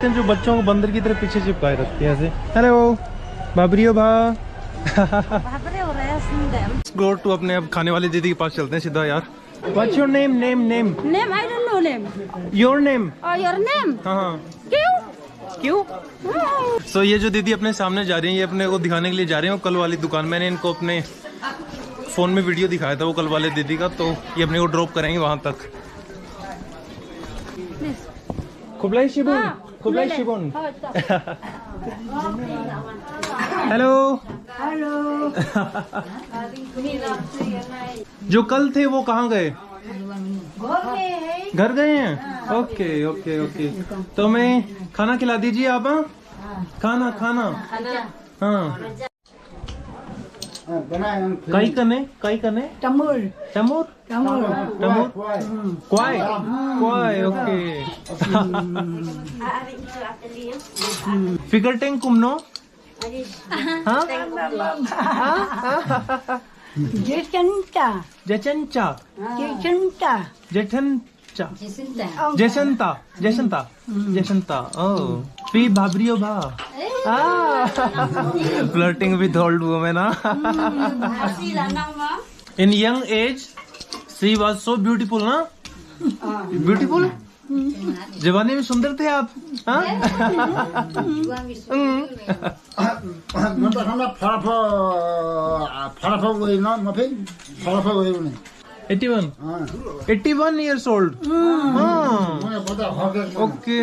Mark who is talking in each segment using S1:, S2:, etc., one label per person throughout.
S1: जो बच्चों को बंदर की तरह पीछे चिपकाए रखते हैं ऐसे। हेलो बाबरियो भा। गो टू अपने अब खाने वाली दीदी के पास चलते हैं सीधा यार। What's your name? Name?
S2: Name? I don't know name.
S1: Your name?
S2: Oh, your name?
S1: हाँ।
S2: क्यों?
S1: So ये जो दीदी अपने सामने जा रही हैं, ये अपने को दिखाने के लिए जा रहे हैं कल वाली दुकान। मैंने इनको अपने फोन में वीडियो दिखाया था वो कल वाले दीदी का, तो ये अपने को ड्रॉप करेंगे वहां तक। कुबलाई शिबुन, कुबलाई शिबुन। Hello
S2: Hello.
S1: जो कल थे वो कहाँ गए? घर गए हैं। ओके ओके ओके, तो मैं खाना खिला दीजिए आप। खाना खाना हाँ। कई कने
S2: Tamul.
S1: टमोर
S2: Tamul.
S1: टमोर क्वाई क्वाई ओके। फिगरटेंग कुमनो हाँ
S2: Jacinta.
S1: जचनचा
S2: Jacinta.
S1: जठनचा
S2: Oh.
S1: जयसंता ओह फी भाबरियो भा flirting with old women. In young age she was so beautiful ना। ब्यूटीफुल जवानी में सुंदर थे आप। हाँ 81 years old। ओके।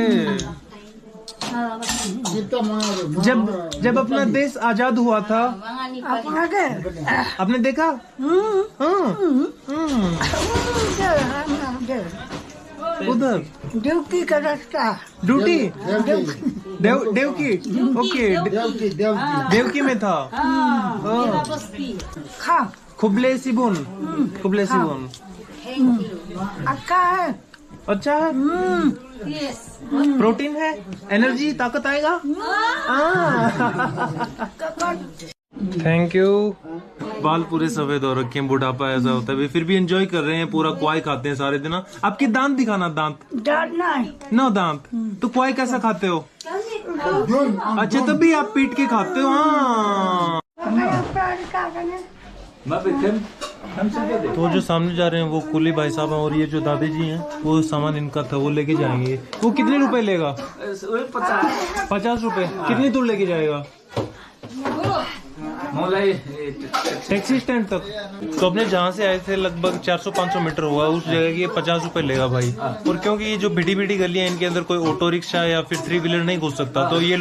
S1: जब अपना देश आजाद हुआ था आपने देखा? उधर
S2: Deuki का रास्ता.
S1: ड्यूटी देवकी ओके देवकी में था।
S2: खा.
S1: खुबले सिबुन खुबले सिबुन
S2: अच्छा है.
S1: अच्छा है। प्रोटीन है, एनर्जी ताकत आएगा। Thank you. बाल पूरे सफेद हो रखे हैं, बुढ़ापा ऐसा होता है, फिर भी एंजॉय कर रहे हैं, पूरा क्वाई खाते हैं सारे दिन। आपके दांत दिखाना, दांत
S2: दांत नहीं.
S1: नो दांत तो क्वाई कैसा खाते हो? अच्छा तभी आप पीट के खाते हो। हाँ तो जो सामने जा रहे हैं वो कुली भाई साहब हैं, और ये जो दादी जी हैं वो सामान इनका था वो लेके जाएंगे। वो कितने रुपए लेगा? 50 रुपए। कितनी दूर लेके जाएगा? टैक्सी स्टैंड तक। तो अपने जहाँ से आए थे लगभग 400-500 मीटर हुआ, उस जगह की 50 रुपए लेगा भाई। और क्योंकि ये जो भिड़ी भिड़ी गलियां, इनके अंदर कोई ऑटो रिक्शा या फिर 3 व्हीलर नहीं घुस सकता, तो ये